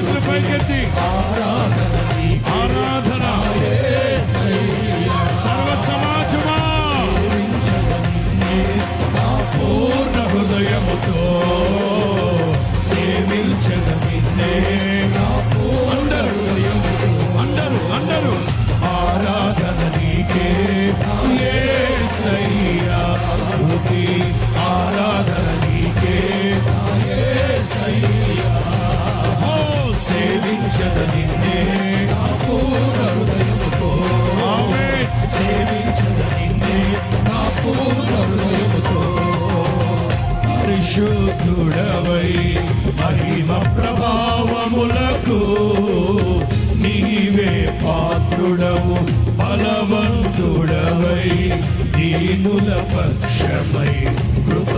చేతులు పైకెత్తి ఆరాధన సర్వ సమాజమా పూర్ణ హృదయముతో సేవించద నిన్నే అందరూ ఆరాధన నీకే యేసయ్యా స్తుతి ఆరాధన నీకే యేసయ్యా ఓ సేవించద నిన్నే పూర్ణ హృదయముతో ఆమేన్ సేవించద నిన్నే పూర్ణ హృదయముతో పరిశుద్ధుడవై మహిమ ప్రభావములకు నీవే పాత్రుడవు బలవంతుడవై దీనుల పక్షమై కృప